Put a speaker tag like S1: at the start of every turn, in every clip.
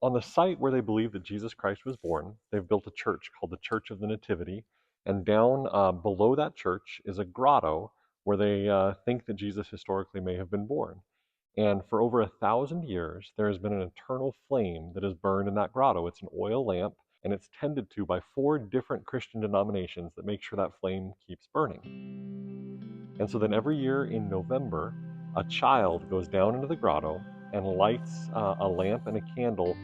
S1: on the site where they believe that Jesus Christ was born, they've built a church called the Church of the Nativity. And down below that church is a grotto where they think that Jesus historically may have been born. And for over 1,000 years, there has been an eternal flame that is burned in that grotto. It's an oil lamp, and it's tended to by 4 different Christian denominations that make sure that flame keeps burning. And so then every year in November, a child goes down into the grotto and lights a lamp and a candle,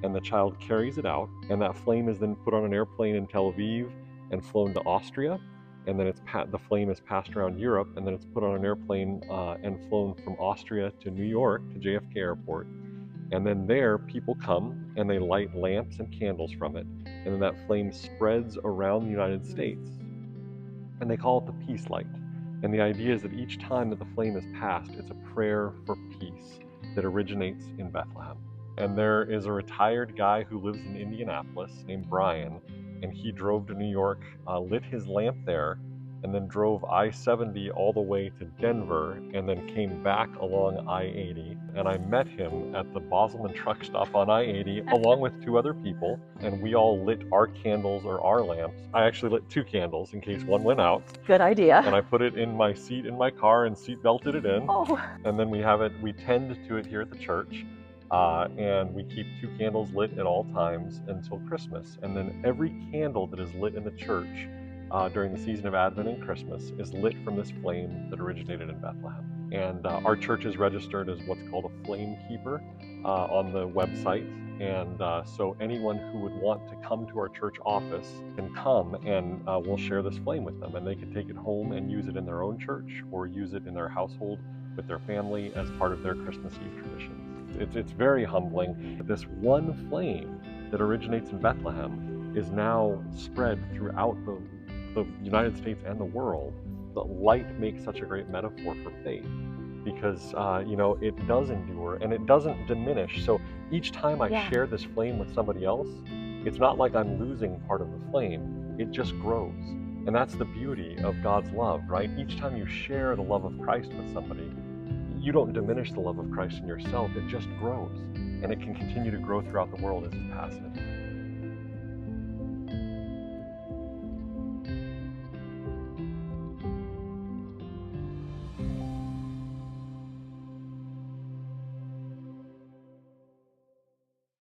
S1: and the child carries it out, and that flame is then put on an airplane in Tel Aviv and flown to Austria, and then the flame is passed around Europe, and then it's put on an airplane and flown from Austria to New York to JFK Airport. And then there, people come and they light lamps and candles from it, and then that flame spreads around the United States. And they call it the peace light. And the idea is that each time that the flame is passed, it's a prayer for peace that originates in Bethlehem. And there is a retired guy who lives in Indianapolis named Brian, and he drove to New York, lit his lamp there, and then drove I-70 all the way to Denver, and then came back along I-80. And I met him at the Boselman truck stop on I-80 along with 2 other people, and we all lit our candles or our lamps. I actually lit 2 candles in case one went out.
S2: Good idea.
S1: And I put it in my seat in my car and seat belted it in.
S2: Oh.
S1: And then we tend to it here at the church. And we keep 2 candles lit at all times until Christmas. And then every candle that is lit in the church during the season of Advent and Christmas is lit from this flame that originated in Bethlehem. And our church is registered as what's called a flame keeper on the website. And so anyone who would want to come to our church office can come, and we'll share this flame with them. And they can take it home and use it in their own church or use it in their household with their family as part of their Christmas Eve traditions. It's very humbling that this one flame that originates in Bethlehem is now spread throughout the United States and the world. The light makes such a great metaphor for faith because, it does endure and it doesn't diminish. So each time I share this flame with somebody else, it's not like I'm losing part of the flame. It just grows. And that's the beauty of God's love, right? Each time you share the love of Christ with somebody, you don't diminish the love of Christ in yourself. It just grows, and it can continue to grow throughout the world as you pass it.